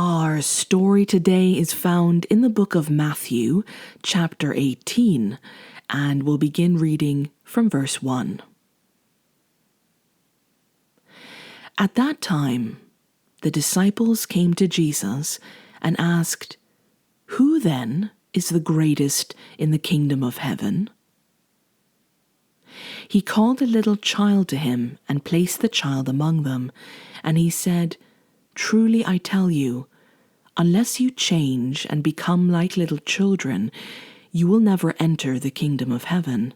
Our story today is found in the book of Matthew, chapter 18, and we'll begin reading from verse 1. At that time, the disciples came to Jesus and asked, "Who then is the greatest in the kingdom of heaven?" He called a little child to him and placed the child among them, and he said, "Truly I tell you, unless you change and become like little children, you will never enter the kingdom of heaven.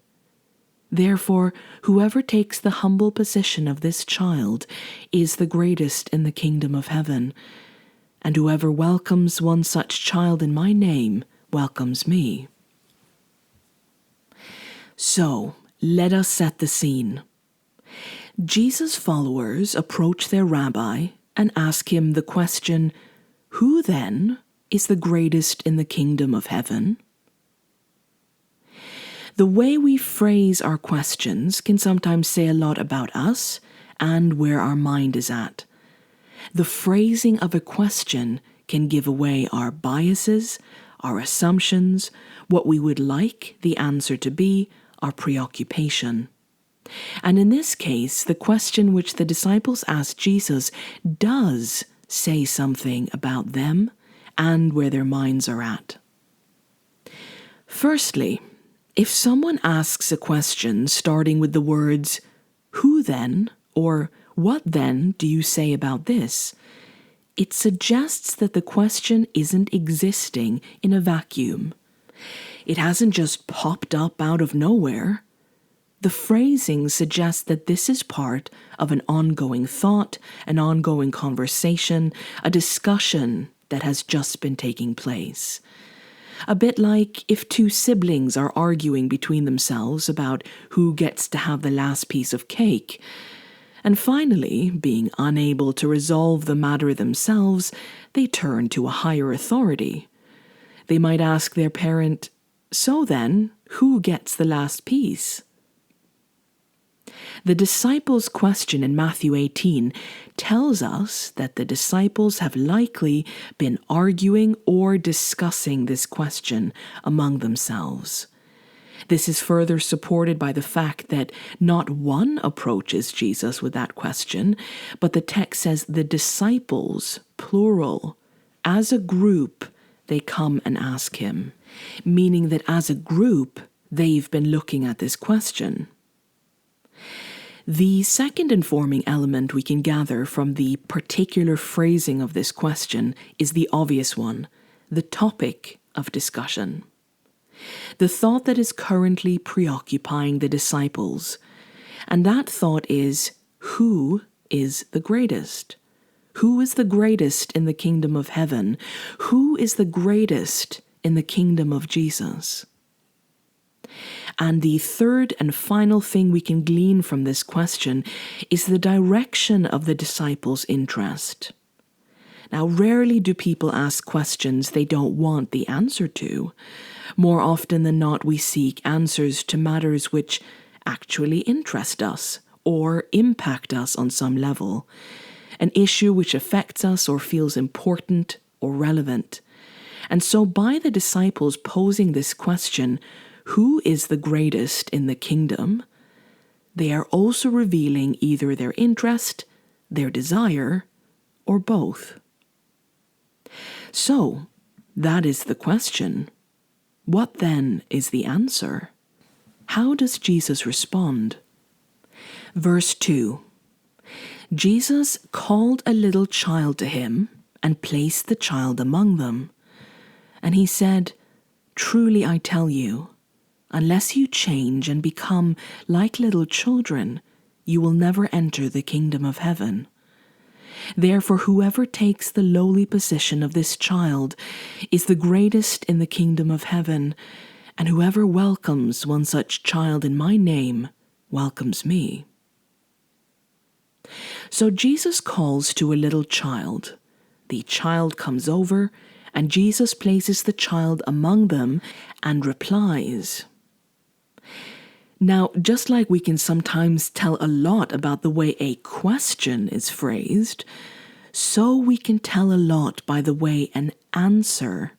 Therefore, whoever takes the humble position of this child is the greatest in the kingdom of heaven, and whoever welcomes one such child in my name welcomes me." So, let us set the scene. Jesus' followers approach their rabbi and ask him the question, "Who then is the greatest in the kingdom of heaven?" The way we phrase our questions can sometimes say a lot about us and where our mind is at. The phrasing of a question can give away our biases, our assumptions, what we would like the answer to be, our preoccupation. And in this case, the question which the disciples asked Jesus does say something about them and where their minds are at. Firstly, if someone asks a question starting with the words, "Who then?" or "What then do you say about this?" it suggests that the question isn't existing in a vacuum. It hasn't just popped up out of nowhere. The phrasing suggests that this is part of an ongoing thought, an ongoing conversation, a discussion that has just been taking place. A bit like if two siblings are arguing between themselves about who gets to have the last piece of cake, and finally, being unable to resolve the matter themselves, they turn to a higher authority. They might ask their parent, "So then, who gets the last piece?" The disciples' question in Matthew 18 tells us that the disciples have likely been arguing or discussing this question among themselves. This is further supported by the fact that not one approaches Jesus with that question, but the text says the disciples, plural, as a group, they come and ask him, meaning that as a group, they've been looking at this question. The second informing element we can gather from the particular phrasing of this question is the obvious one, the topic of discussion. The thought that is currently preoccupying the disciples, and that thought is, who is the greatest? Who is the greatest in the kingdom of heaven? Who is the greatest in the kingdom of Jesus? And the third and final thing we can glean from this question is the direction of the disciples' interest. Now, rarely do people ask questions they don't want the answer to. More often than not, we seek answers to matters which actually interest us or impact us on some level, an issue which affects us or feels important or relevant. And so by the disciples posing this question, "Who is the greatest in the kingdom?" they are also revealing either their interest, their desire, or both. So, that is the question. What then is the answer? How does Jesus respond? Verse 2. Jesus called a little child to him and placed the child among them. And he said, "Truly I tell you, unless you change and become like little children, you will never enter the kingdom of heaven. Therefore, whoever takes the lowly position of this child is the greatest in the kingdom of heaven, and whoever welcomes one such child in my name welcomes me." So Jesus calls to a little child. The child comes over, and Jesus places the child among them and replies. Now, just like we can sometimes tell a lot about the way a question is phrased, so we can tell a lot by the way an answer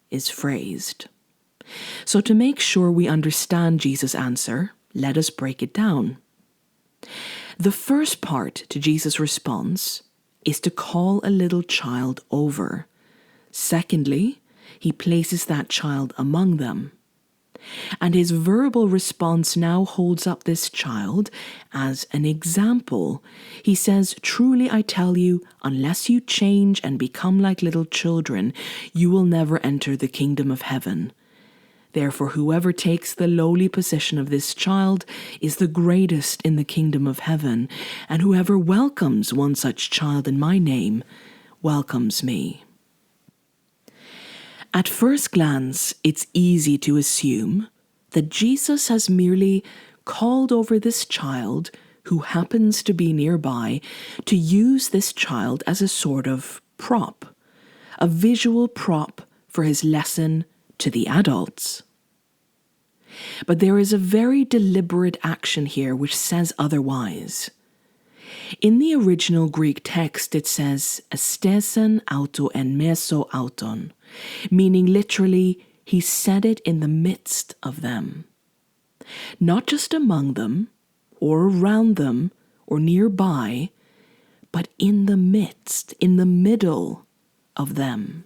is phrased. So to make sure we understand Jesus' answer, let us break it down. The first part to Jesus' response is to call a little child over. Secondly, he places that child among them. And his verbal response now holds up this child as an example. He says, "Truly I tell you, unless you change and become like little children, you will never enter the kingdom of heaven. Therefore, whoever takes the lowly position of this child is the greatest in the kingdom of heaven, and whoever welcomes one such child in my name welcomes me." At first glance, it's easy to assume that Jesus has merely called over this child who happens to be nearby to use this child as a sort of prop, a visual prop for his lesson to the adults. But there is a very deliberate action here which says otherwise. In the original Greek text, it says "estesen auto en meso auton," meaning literally, he said it in the midst of them. Not just among them, or around them, or nearby, but in the midst, in the middle of them.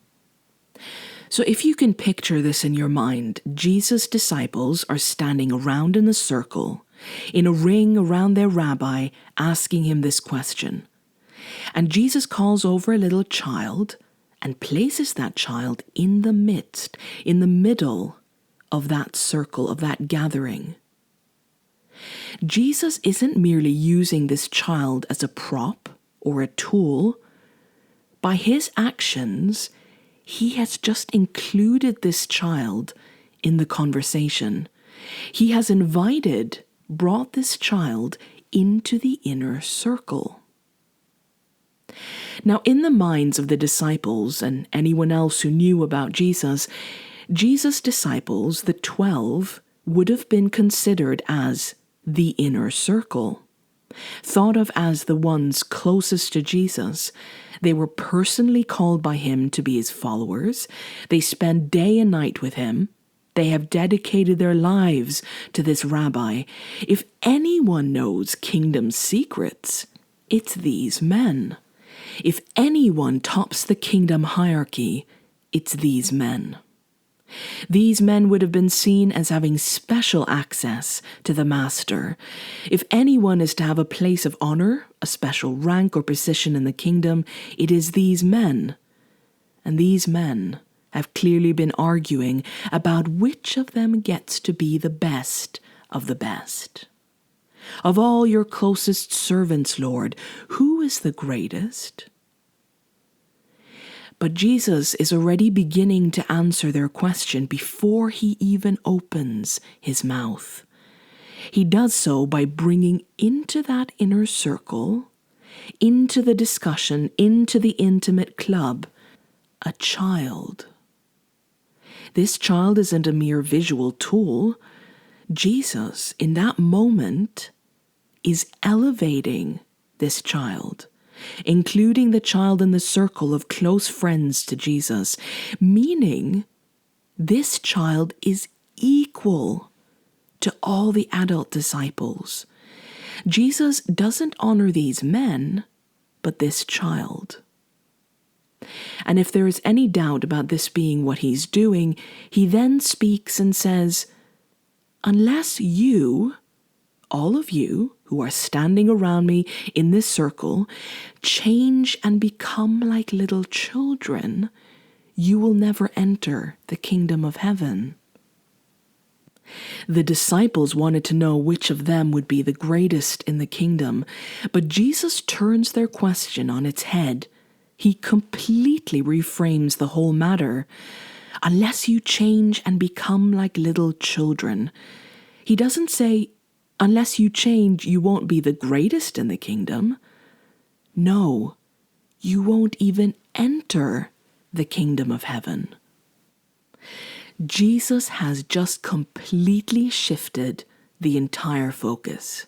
So if you can picture this in your mind, Jesus' disciples are standing around in a circle, in a ring around their rabbi, asking him this question. And Jesus calls over a little child and places that child in the midst, in the middle of that circle, of that gathering. Jesus isn't merely using this child as a prop or a tool. By his actions, he has just included this child in the conversation. He has brought this child into the inner circle. Now, in the minds of the disciples and anyone else who knew about Jesus' disciples, the 12, would have been considered as the inner circle. Thought of as the ones closest to Jesus. They were personally called by him to be his followers. They spend day and night with him. They have dedicated their lives to this rabbi. If anyone knows kingdom secrets, it's these men. If anyone tops the kingdom hierarchy, it's these men. These men would have been seen as having special access to the master. If anyone is to have a place of honor, a special rank or position in the kingdom, it is these men. And these men have clearly been arguing about which of them gets to be the best of the best. Of all your closest servants, Lord, who is the greatest? But Jesus is already beginning to answer their question before he even opens his mouth. He does so by bringing into that inner circle, into the discussion, into the intimate club, a child. This child isn't a mere visual tool. Jesus, in that moment, is elevating this child, including the child in the circle of close friends to Jesus, meaning this child is equal to all the adult disciples. Jesus doesn't honor these men, but this child. And if there is any doubt about this being what he's doing, he then speaks and says, "Unless you, all of you who are standing around me in this circle, change and become like little children, you will never enter the kingdom of heaven." The disciples wanted to know which of them would be the greatest in the kingdom, but Jesus turns their question on its head. He completely reframes the whole matter. Unless you change and become like little children. He doesn't say, unless you change, you won't be the greatest in the kingdom. No, you won't even enter the kingdom of heaven. Jesus has just completely shifted the entire focus.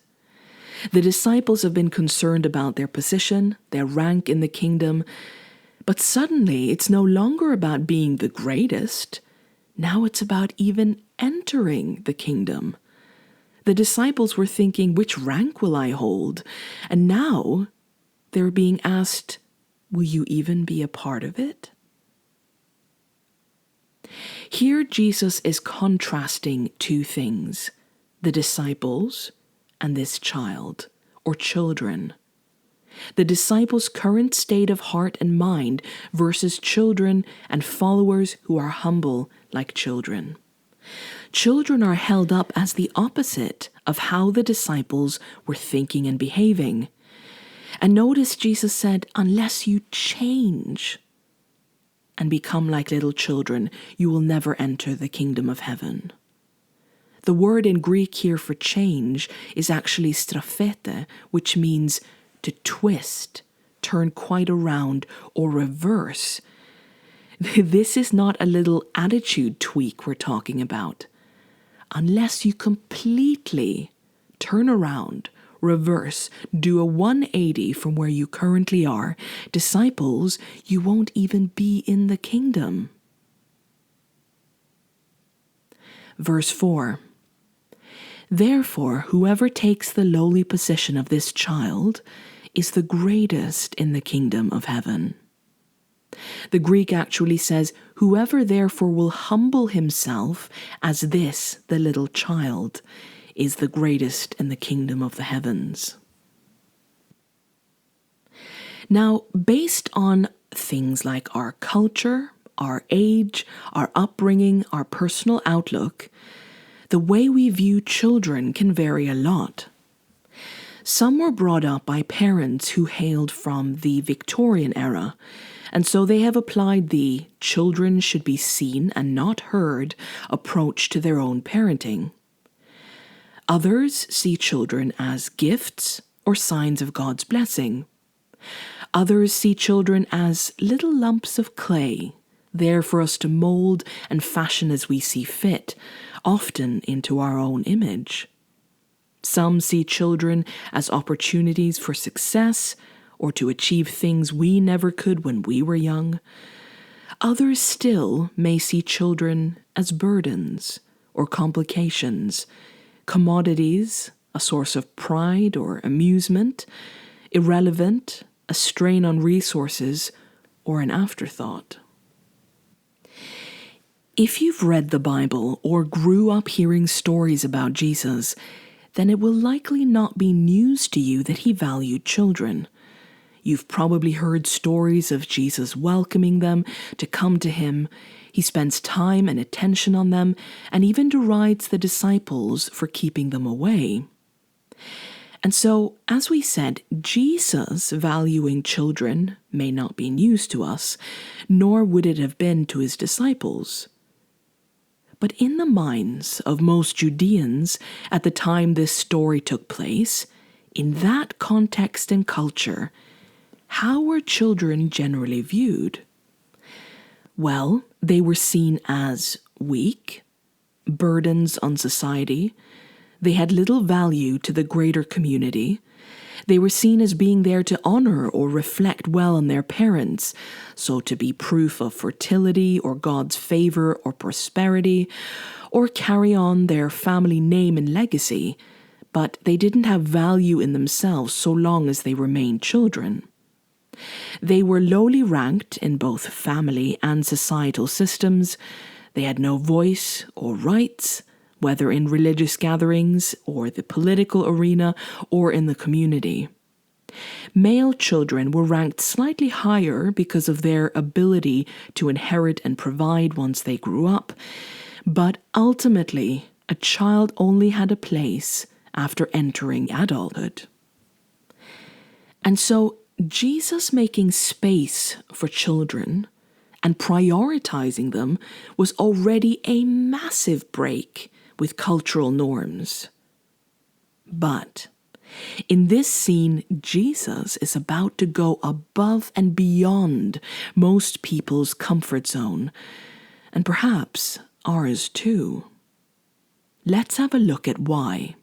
The disciples have been concerned about their position, their rank in the kingdom, but suddenly it's no longer about being the greatest. Now it's about even entering the kingdom. The disciples were thinking, which rank will I hold? And now they're being asked, will you even be a part of it? Here Jesus is contrasting two things, the disciples and this child, or children. The disciples' current state of heart and mind versus children and followers who are humble like children. Children are held up as the opposite of how the disciples were thinking and behaving. And notice Jesus said, unless you change and become like little children, you will never enter the kingdom of heaven. The word in Greek here for change is actually straphete, which means to twist, turn quite around, or reverse. This is not a little attitude tweak we're talking about. Unless you completely turn around, reverse, do a 180 from where you currently are, disciples, you won't even be in the kingdom. Verse 4. Therefore, whoever takes the lowly position of this child is the greatest in the kingdom of heaven. The Greek actually says, whoever therefore will humble himself as this, the little child, is the greatest in the kingdom of the heavens. Now, based on things like our culture, our age, our upbringing, our personal outlook, the way we view children can vary a lot. Some were brought up by parents who hailed from the Victorian era, and so they have applied the children should be seen and not heard approach to their own parenting. Others see children as gifts or signs of God's blessing. Others see children as little lumps of clay, there for us to mold and fashion as we see fit, often into our own image. Some see children as opportunities for success or to achieve things we never could when we were young. Others still may see children as burdens or complications, commodities, a source of pride or amusement, irrelevant, a strain on resources, or an afterthought. If you've read the Bible or grew up hearing stories about Jesus, then it will likely not be news to you that he valued children. You've probably heard stories of Jesus welcoming them to come to him. He spends time and attention on them and even derides the disciples for keeping them away. And so, as we said, Jesus valuing children may not be news to us, nor would it have been to his disciples. But in the minds of most Judeans at the time this story took place, in that context and culture, how were children generally viewed? Well, they were seen as weak, burdens on society. They had little value to the greater community. They were seen as being there to honor or reflect well on their parents, so to be proof of fertility or God's favor or prosperity, or carry on their family name and legacy, but they didn't have value in themselves so long as they remained children. They were lowly ranked in both family and societal systems. They had no voice or rights, whether in religious gatherings or the political arena or in the community. Male children were ranked slightly higher because of their ability to inherit and provide once they grew up, but ultimately, a child only had a place after entering adulthood. And so, Jesus making space for children and prioritizing them was already a massive break with cultural norms. But in this scene, Jesus is about to go above and beyond most people's comfort zone, and perhaps ours too. Let's have a look at why.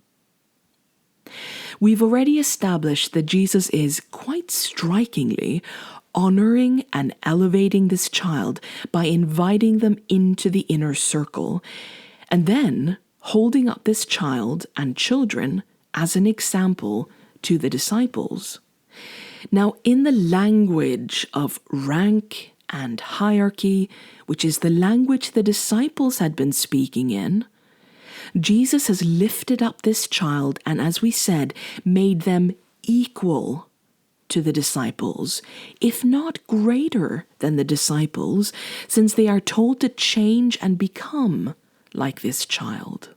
We've already established that Jesus is, quite strikingly, honoring and elevating this child by inviting them into the inner circle, and then holding up this child and children as an example to the disciples. Now, in the language of rank and hierarchy, which is the language the disciples had been speaking in, Jesus has lifted up this child and, as we said, made them equal to the disciples, if not greater than the disciples, since they are told to change and become like this child.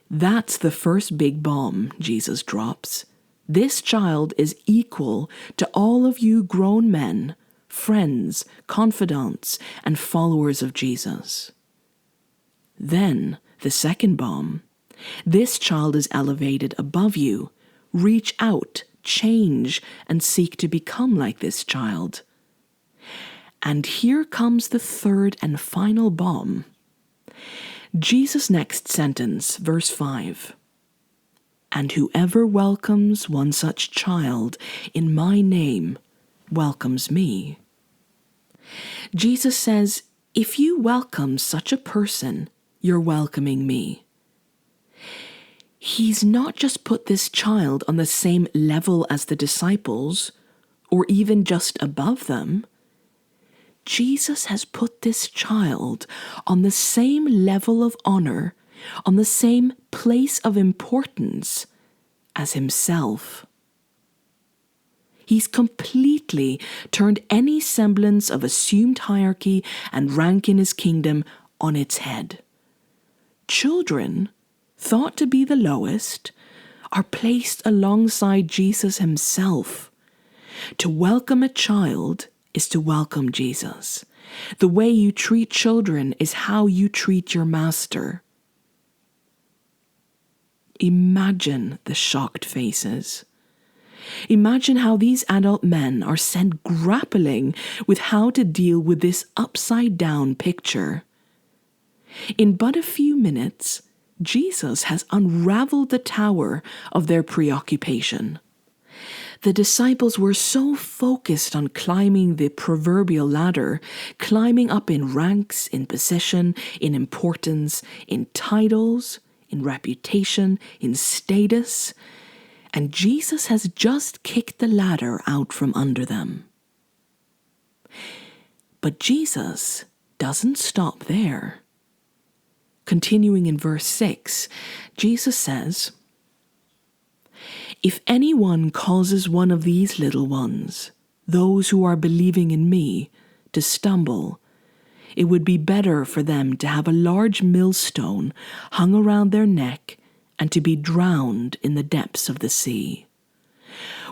That's the first big bomb Jesus drops. This child is equal to all of you grown men, friends, confidants, and followers of Jesus. Then, the second bomb. This child is elevated above you. Reach out, change, and seek to become like this child. And here comes the third and final bomb. Jesus' next sentence, verse 5. And whoever welcomes one such child in my name welcomes me. Jesus says, if you welcome such a person, you're welcoming me. He's not just put this child on the same level as the disciples, or even just above them. Jesus has put this child on the same level of honor, on the same place of importance as himself. He's completely turned any semblance of assumed hierarchy and rank in his kingdom on its head. Children, thought to be the lowest, are placed alongside Jesus himself. To welcome a child is to welcome Jesus. The way you treat children is how you treat your master. Imagine the shocked faces. Imagine how these adult men are sent grappling with how to deal with this upside-down picture. In but a few minutes, Jesus has unraveled the tower of their preoccupation. The disciples were so focused on climbing the proverbial ladder, climbing up in ranks, in position, in importance, in titles, in reputation, in status, and Jesus has just kicked the ladder out from under them. But Jesus doesn't stop there. Continuing in verse 6, Jesus says, if anyone causes one of these little ones, those who are believing in me, to stumble, it would be better for them to have a large millstone hung around their neck and to be drowned in the depths of the sea.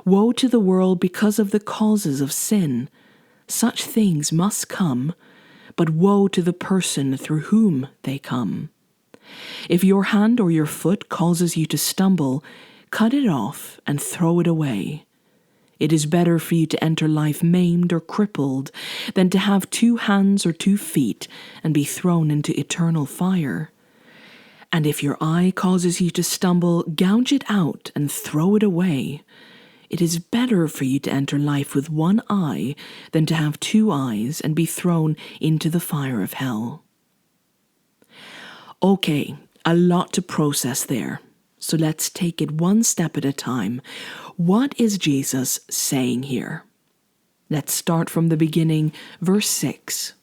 Woe to the world because of the causes of sin. Such things must come, but woe to the person through whom they come. If your hand or your foot causes you to stumble, cut it off and throw it away. It is better for you to enter life maimed or crippled than to have 2 hands or 2 feet and be thrown into eternal fire. And if your eye causes you to stumble, gouge it out and throw it away. It is better for you to enter life with 1 eye than to have 2 eyes and be thrown into the fire of hell. Okay, a lot to process there. So let's take it one step at a time. What is Jesus saying here? Let's start from the beginning, verse 6.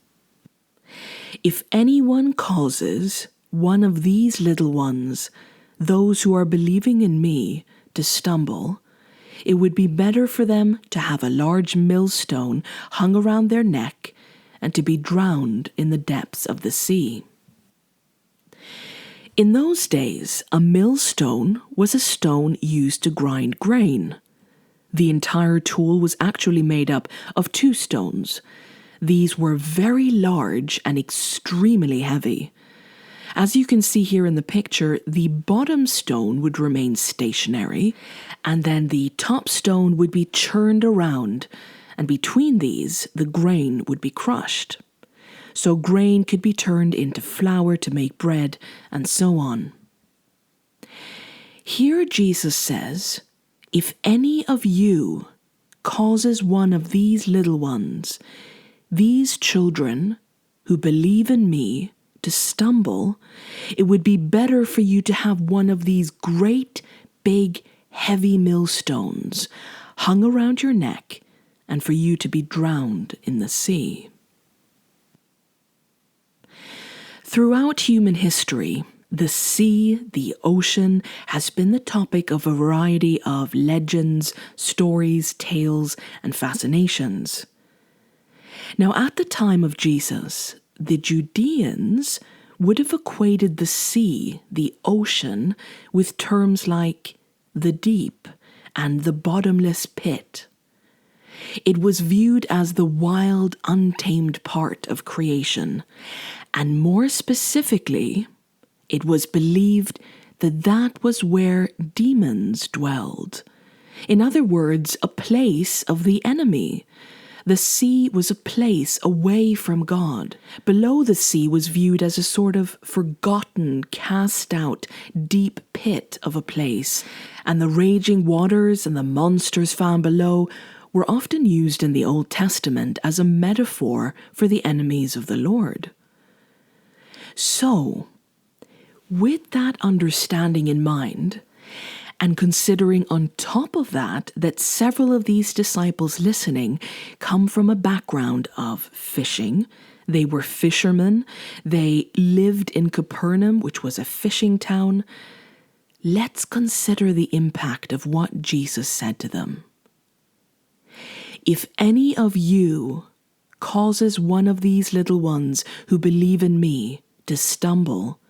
If anyone causes one of these little ones, those who are believing in me, to stumble, it would be better for them to have a large millstone hung around their neck and to be drowned in the depths of the sea. In those days, a millstone was a stone used to grind grain. The entire tool was actually made up of 2 stones. These were very large and extremely heavy. As you can see here in the picture, the bottom stone would remain stationary, and then the top stone would be churned around, and between these, the grain would be crushed. So grain could be turned into flour to make bread, and so on. Here Jesus says, if any of you causes one of these little ones, these children who believe in me, to stumble, it would be better for you to have one of these great, big, heavy millstones hung around your neck and for you to be drowned in the sea. Throughout human history, the sea, the ocean, has been the topic of a variety of legends, stories, tales, and fascinations. Now, at the time of Jesus, the Judeans would have equated the sea, the ocean, with terms like the deep and the bottomless pit. It was viewed as the wild, untamed part of creation, and more specifically, it was believed that that was where demons dwelled. In other words, a place of the enemy. The sea was a place away from God. Below the sea was viewed as a sort of forgotten, cast out, deep pit of a place, and the raging waters and the monsters found below were often used in the Old Testament as a metaphor for the enemies of the Lord. So, with that understanding in mind, and considering on top of that several of these disciples listening come from a background of fishing, they were fishermen, they lived in Capernaum, which was a fishing town, let's consider the impact of what Jesus said to them. If any of you causes one of these little ones who believe in me to stumble,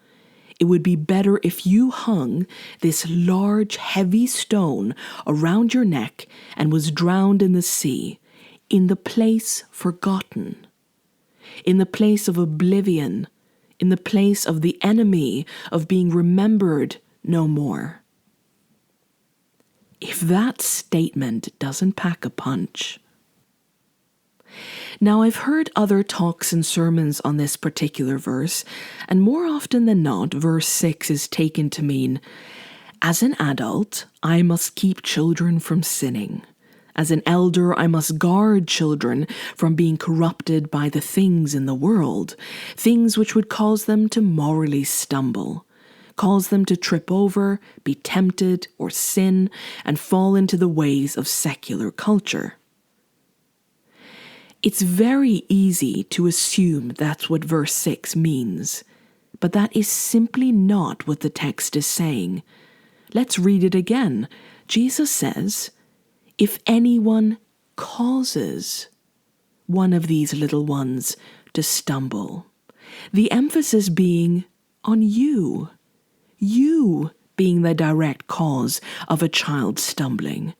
it would be better if you hung this large, heavy stone around your neck and was drowned in the sea, in the place forgotten, in the place of oblivion, in the place of the enemy, of being remembered no more. If that statement doesn't pack a punch. Now, I've heard other talks and sermons on this particular verse, and more often than not, verse 6 is taken to mean, as an adult, I must keep children from sinning. As an elder, I must guard children from being corrupted by the things in the world, things which would cause them to morally stumble, cause them to trip over, be tempted, or sin, and fall into the ways of secular culture. It's very easy to assume that's what verse 6 means, but that is simply not what the text is saying. Let's read it again. Jesus says, if anyone causes one of these little ones to stumble, the emphasis being on you being the direct cause of a child stumbling.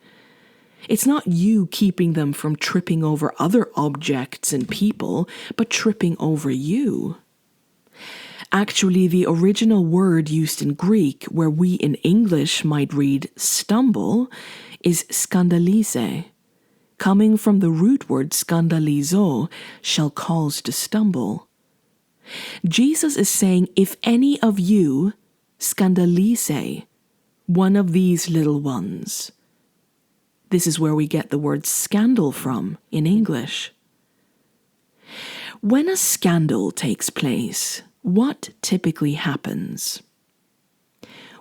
It's not you keeping them from tripping over other objects and people, but tripping over you. Actually, the original word used in Greek, where we in English might read stumble, is skandalise, coming from the root word skandalizo, shall cause to stumble. Jesus is saying, if any of you skandalise one of these little ones. This is where we get the word scandal from in English. When a scandal takes place, what typically happens?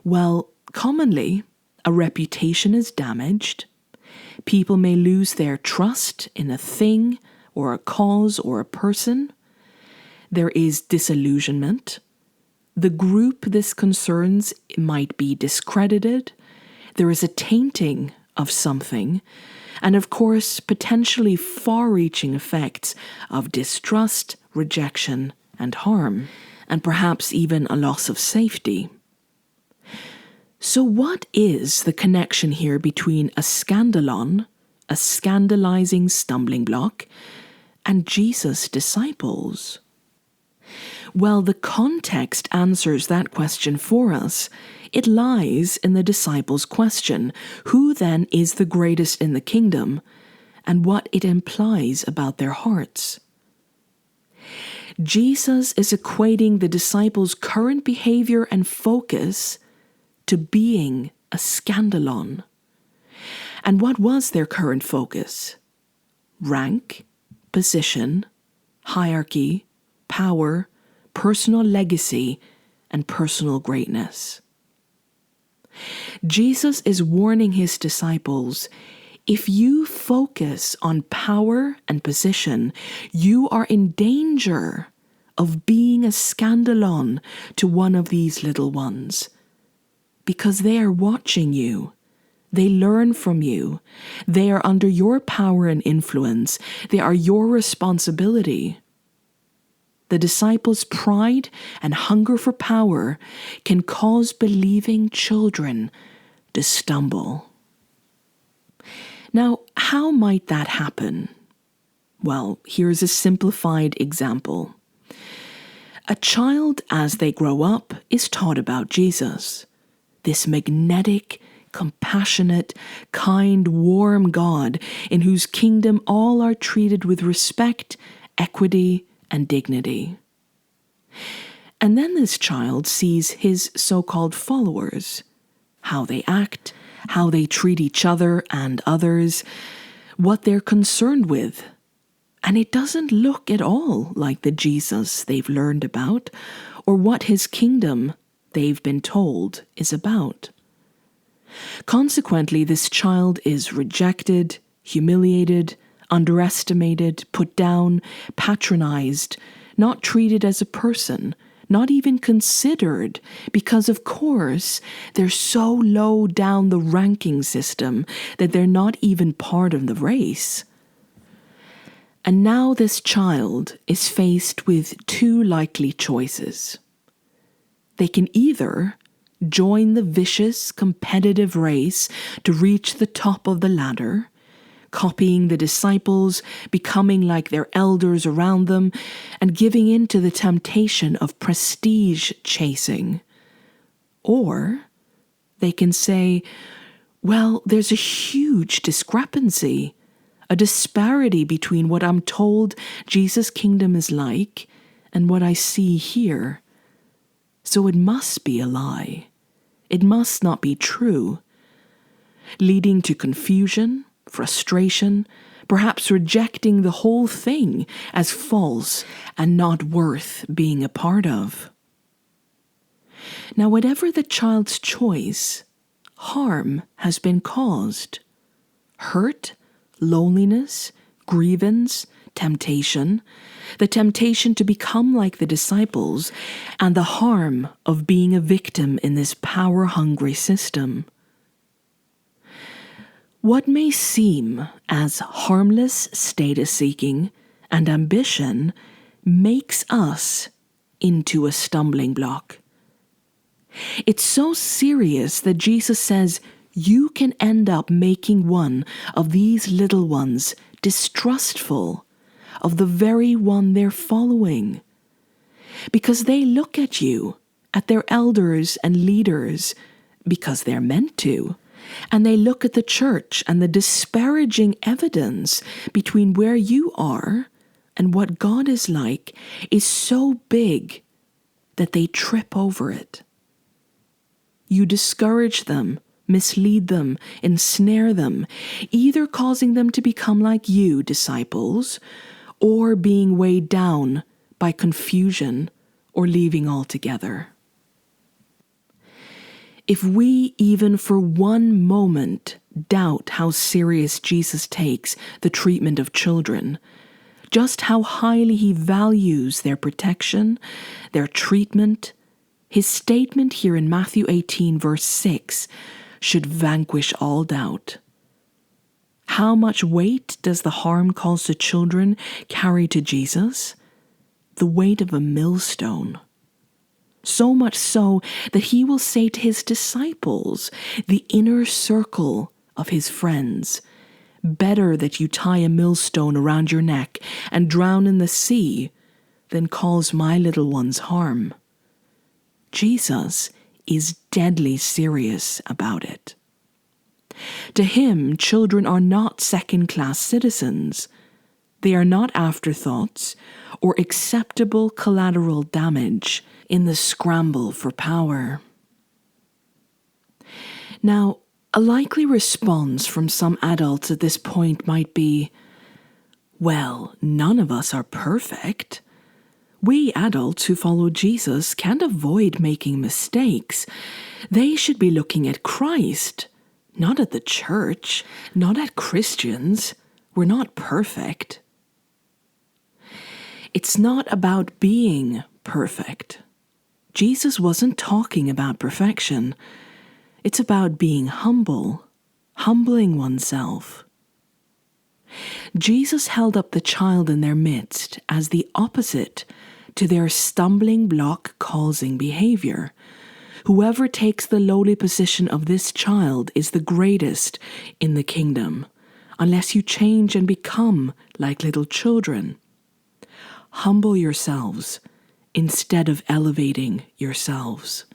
Well, commonly, a reputation is damaged. People may lose their trust in a thing or a cause or a person. There is disillusionment. The group this concerns might be discredited. There is a tainting of something, and of course, potentially far-reaching effects of distrust, rejection, and harm, and perhaps even a loss of safety. So what is the connection here between a scandalon, a scandalizing stumbling block, and Jesus' disciples? Well, the context answers that question for us. It lies in the disciples' question, who then is the greatest in the kingdom, and what it implies about their hearts. Jesus is equating the disciples' current behavior and focus to being a scandalon. And what was their current focus? Rank, position, hierarchy, power, personal legacy, and personal greatness. Jesus is warning his disciples, if you focus on power and position, you are in danger of being a scandalon to one of these little ones, because they are watching you. They learn from you. They are under your power and influence. They are your responsibility. The disciples' pride and hunger for power can cause believing children to stumble. Now, how might that happen? Well, here's a simplified example. A child, as they grow up, is taught about Jesus, this magnetic, compassionate, kind, warm God in whose kingdom all are treated with respect, equity, and dignity. And then this child sees his so-called followers, how they act, how they treat each other and others, what they're concerned with. And it doesn't look at all like the Jesus they've learned about or what his kingdom they've been told is about. Consequently, this child is rejected, humiliated, underestimated, put down, patronized, not treated as a person, not even considered, because of course they're so low down the ranking system that they're not even part of the race. And now this child is faced with two likely choices. They can either join the vicious, competitive race to reach the top of the ladder, copying the disciples, becoming like their elders around them, and giving in to the temptation of prestige chasing. Or they can say, well, there's a huge discrepancy, a disparity between what I'm told Jesus' kingdom is like and what I see here. So it must be a lie. It must not be true, leading to confusion, frustration, perhaps rejecting the whole thing as false and not worth being a part of. Now, whatever the child's choice, harm has been caused. Hurt, loneliness, grievance, temptation, the temptation to become like the disciples, and the harm of being a victim in this power-hungry system. What may seem as harmless status-seeking and ambition makes us into a stumbling block. It's so serious that Jesus says you can end up making one of these little ones distrustful of the very one they're following, because they look at you, at their elders and leaders, because they're meant to, and they look at the church and the disparaging evidence between where you are and what God is like is so big that they trip over it. You discourage them, mislead them, ensnare them, either causing them to become like you, disciples, or being weighed down by confusion or leaving altogether. If we even for one moment doubt how serious Jesus takes the treatment of children, just how highly he values their protection, their treatment, his statement here in Matthew 18 verse 6 should vanquish all doubt. How much weight does the harm caused to children carry to Jesus? The weight of a millstone. So much so that he will say to his disciples, the inner circle of his friends, better that you tie a millstone around your neck and drown in the sea than cause my little ones harm. Jesus is deadly serious about it. To him, children are not second-class citizens. They are not afterthoughts or acceptable collateral damage in the scramble for power. Now, a likely response from some adults at this point might be, well, none of us are perfect. We adults who follow Jesus can't avoid making mistakes. They should be looking at Christ, not at the church, not at Christians. We're not perfect. It's not about being perfect. Jesus wasn't talking about perfection. It's about being humble, humbling oneself. Jesus held up the child in their midst as the opposite to their stumbling block causing behavior. Whoever takes the lowly position of this child is the greatest in the kingdom, unless you change and become like little children. Humble yourselves instead of elevating yourselves.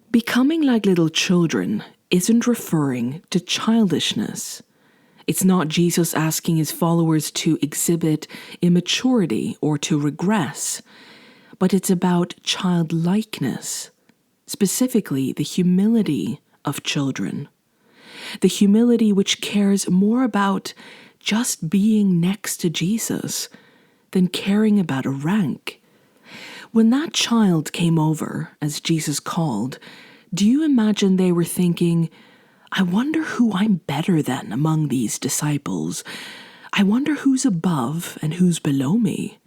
Becoming like little children isn't referring to childishness. It's not Jesus asking his followers to exhibit immaturity or to regress, but it's about childlikeness, specifically the humility of children. The humility which cares more about just being next to Jesus than caring about a rank. When that child came over, as Jesus called, do you imagine they were thinking, I wonder who I'm better than among these disciples? I wonder who's above and who's below me?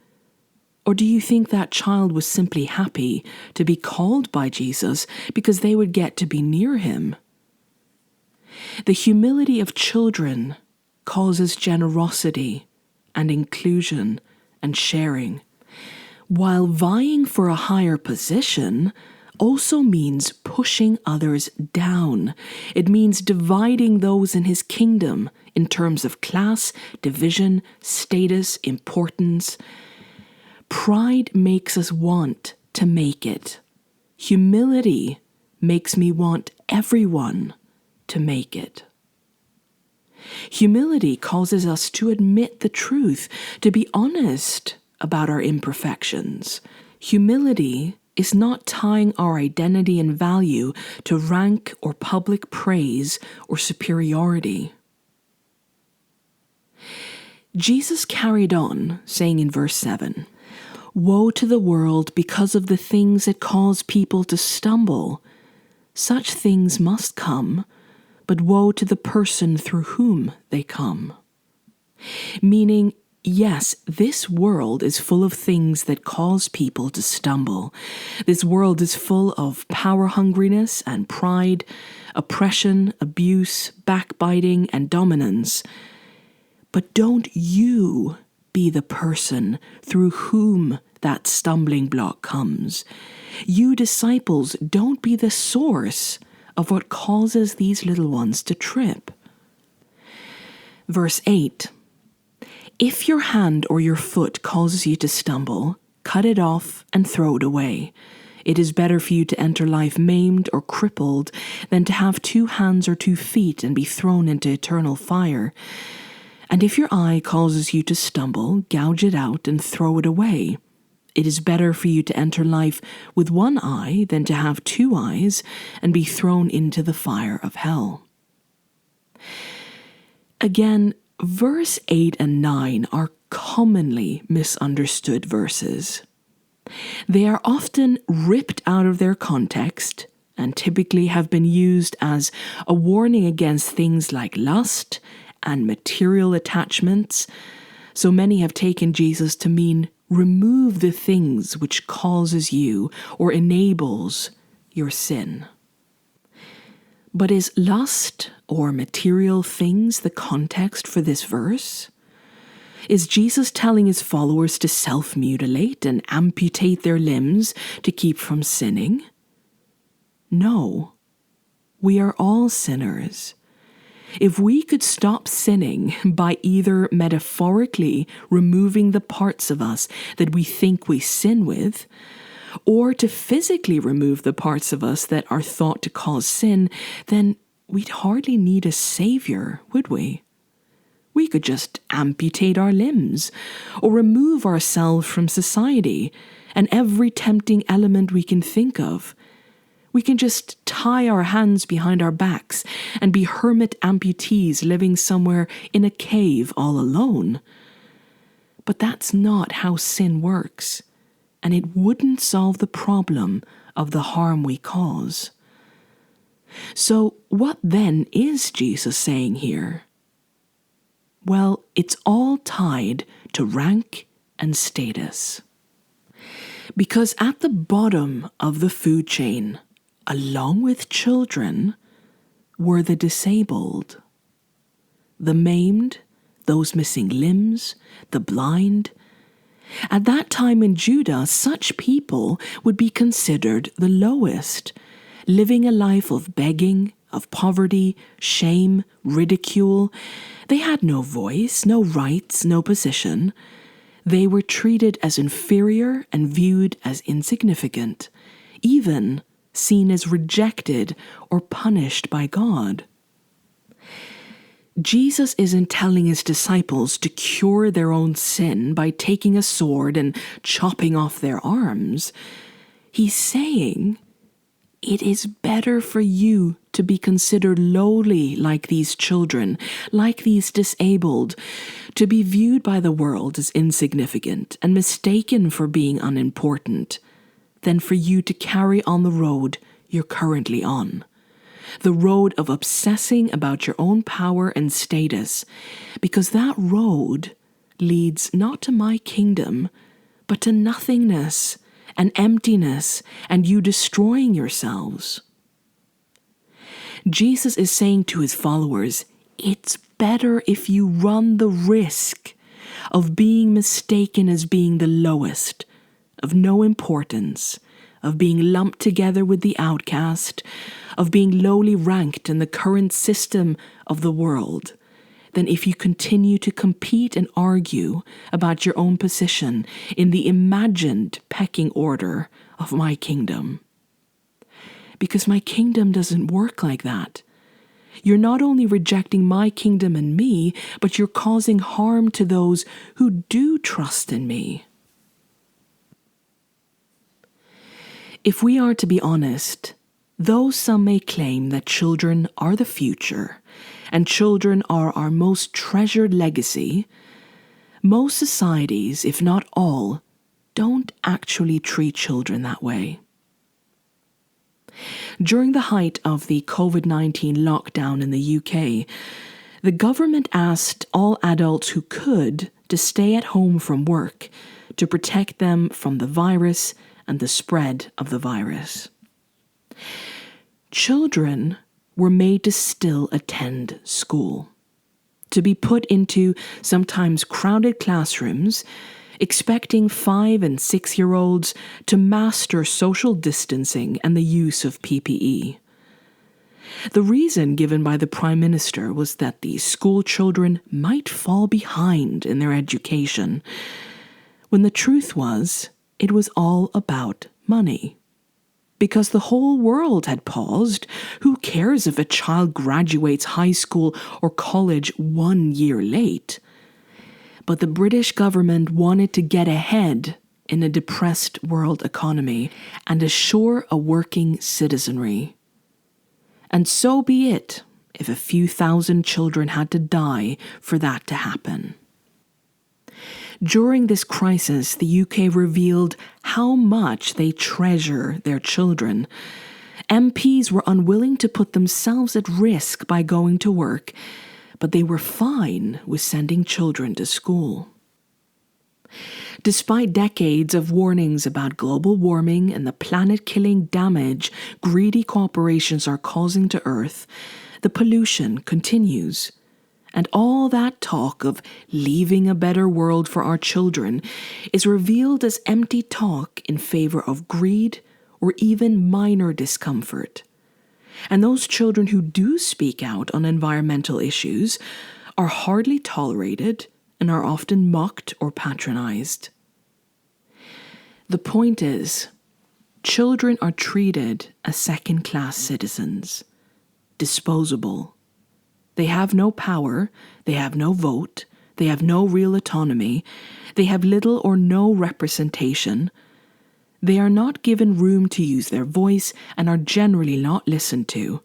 Or do you think that child was simply happy to be called by Jesus because they would get to be near him? The humility of children causes generosity and inclusion and sharing, while vying for a higher position also means pushing others down. It means dividing those in his kingdom in terms of class, division, status, importance. Pride makes us want to make it. Humility makes me want everyone to make it. Humility causes us to admit the truth, to be honest about our imperfections. Humility is not tying our identity and value to rank or public praise or superiority. Jesus carried on, saying in verse 7, "Woe to the world because of the things that cause people to stumble. Such things must come, but woe to the person through whom they come." Meaning, yes, this world is full of things that cause people to stumble. This world is full of power hungriness and pride, oppression, abuse, backbiting, and dominance. But don't you be the person through whom that stumbling block comes. You disciples, don't be the source of what causes these little ones to trip. Verse 8. If your hand or your foot causes you to stumble, cut it off and throw it away. It is better for you to enter life maimed or crippled than to have 2 hands or 2 feet and be thrown into eternal fire. And if your eye causes you to stumble, gouge it out and throw it away. It is better for you to enter life with 1 eye than to have 2 eyes and be thrown into the fire of hell. Again, verse 8 and 9 are commonly misunderstood verses. They are often ripped out of their context and typically have been used as a warning against things like lust and material attachments. So many have taken Jesus to mean remove the things which causes you or enables your sin. But is lust or material things the context for this verse? Is Jesus telling his followers to self-mutilate and amputate their limbs to keep from sinning? No. We are all sinners. If we could stop sinning by either metaphorically removing the parts of us that we think we sin with, or to physically remove the parts of us that are thought to cause sin, then we'd hardly need a savior, would we? We could just amputate our limbs, or remove ourselves from society and every tempting element we can think of. We can just tie our hands behind our backs and be hermit amputees living somewhere in a cave all alone. But that's not how sin works, and it wouldn't solve the problem of the harm we cause. So what then is Jesus saying here? Well, it's all tied to rank and status. Because at the bottom of the food chain, along with children, were the disabled, the maimed, those missing limbs, the blind. At that time in Judah, such people would be considered the lowest, living a life of begging, of poverty, shame, ridicule. They had no voice, no rights, no position. They were treated as inferior and viewed as insignificant, even seen as rejected or punished by God. Jesus isn't telling his disciples to cure their own sin by taking a sword and chopping off their arms. He's saying, it is better for you to be considered lowly like these children, like these disabled, to be viewed by the world as insignificant and mistaken for being unimportant, than for you to carry on the road you're currently on. The road of obsessing about your own power and status, because that road leads not to my kingdom, but to nothingness and emptiness and you destroying yourselves. Jesus is saying to his followers, it's better if you run the risk of being mistaken as being the lowest, of no importance, of being lumped together with the outcast, of being lowly ranked in the current system of the world, than if you continue to compete and argue about your own position in the imagined pecking order of my kingdom. Because my kingdom doesn't work like that. You're not only rejecting my kingdom and me, but you're causing harm to those who do trust in me. If we are to be honest, though some may claim that children are the future, and children are our most treasured legacy, most societies, if not all, don't actually treat children that way. During the height of the COVID-19 lockdown in the UK, the government asked all adults who could to stay at home from work to protect them from the virus and the spread of the virus. Children were made to still attend school, to be put into sometimes crowded classrooms, expecting 5- and 6-year-olds to master social distancing and the use of PPE. The reason given by the Prime Minister was that the school children might fall behind in their education, when the truth was, it was all about money. Because the whole world had paused, who cares if a child graduates high school or college 1 year late? But the British government wanted to get ahead in a depressed world economy and assure a working citizenry. And so be it if a few thousand children had to die for that to happen. During this crisis, the UK revealed how much they treasure their children. MPs were unwilling to put themselves at risk by going to work, but they were fine with sending children to school. Despite decades of warnings about global warming and the planet-killing damage greedy corporations are causing to Earth, the pollution continues. And all that talk of leaving a better world for our children is revealed as empty talk in favor of greed or even minor discomfort. And those children who do speak out on environmental issues are hardly tolerated and are often mocked or patronized. The point is, children are treated as second-class citizens, disposable. They have no power, they have no vote, they have no real autonomy, they have little or no representation. They are not given room to use their voice and are generally not listened to.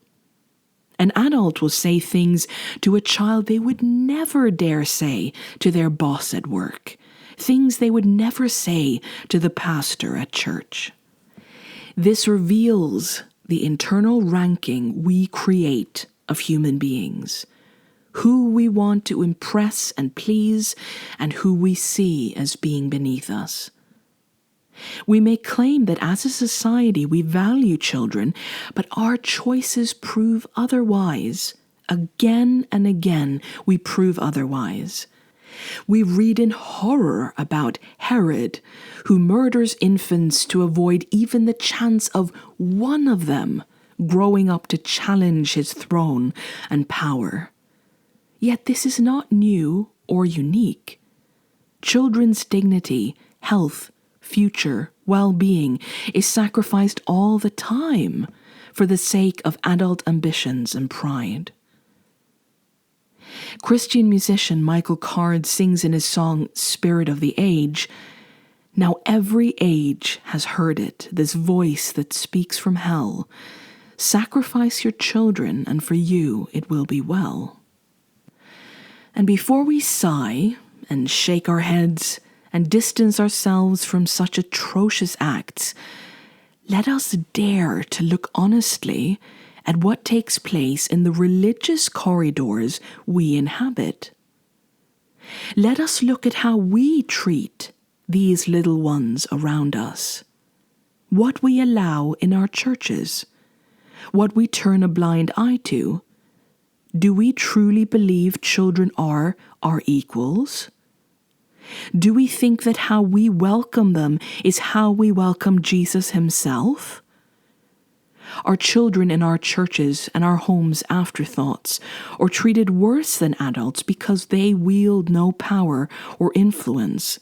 An adult will say things to a child they would never dare say to their boss at work, things they would never say to the pastor at church. This reveals the internal ranking we create of human beings, who we want to impress and please, and who we see as being beneath us. We may claim that as a society we value children, but our choices prove otherwise. Again and again we prove otherwise. We read in horror about Herod, who murders infants to avoid even the chance of one of them growing up to challenge his throne and power. Yet this is not new or unique. Children's dignity, health, future, well-being is sacrificed all the time for the sake of adult ambitions and pride. Christian musician Michael Card sings in his song Spirit of the Age, "Now every age has heard it, this voice that speaks from hell. Sacrifice your children, and for you it will be well." And before we sigh and shake our heads and distance ourselves from such atrocious acts, let us dare to look honestly at what takes place in the religious corridors we inhabit. Let us look at how we treat these little ones around us, what we allow in our churches, what we turn a blind eye to. Do we truly believe children are our equals? Do we think that how we welcome them is how we welcome Jesus himself? Are children in our churches and our homes afterthoughts, or treated worse than adults because they wield no power or influence?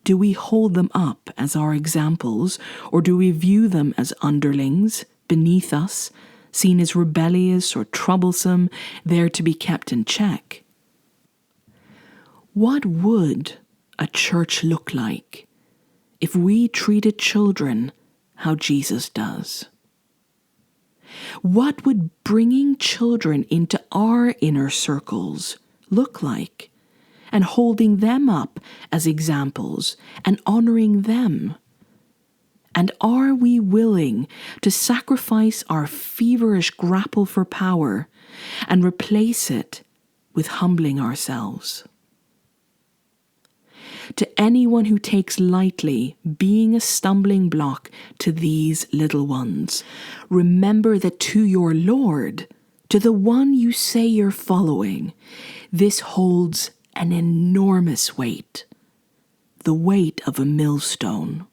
Do we hold them up as our examples, or do we view them as underlings, beneath us, seen as rebellious or troublesome, there to be kept in check? What would a church look like if we treated children how Jesus does? What would bringing children into our inner circles look like, and holding them up as examples and honoring them? And are we willing to sacrifice our feverish grapple for power and replace it with humbling ourselves? To anyone who takes lightly being a stumbling block to these little ones, remember that to your Lord, to the one you say you're following, this holds an enormous weight, the weight of a millstone.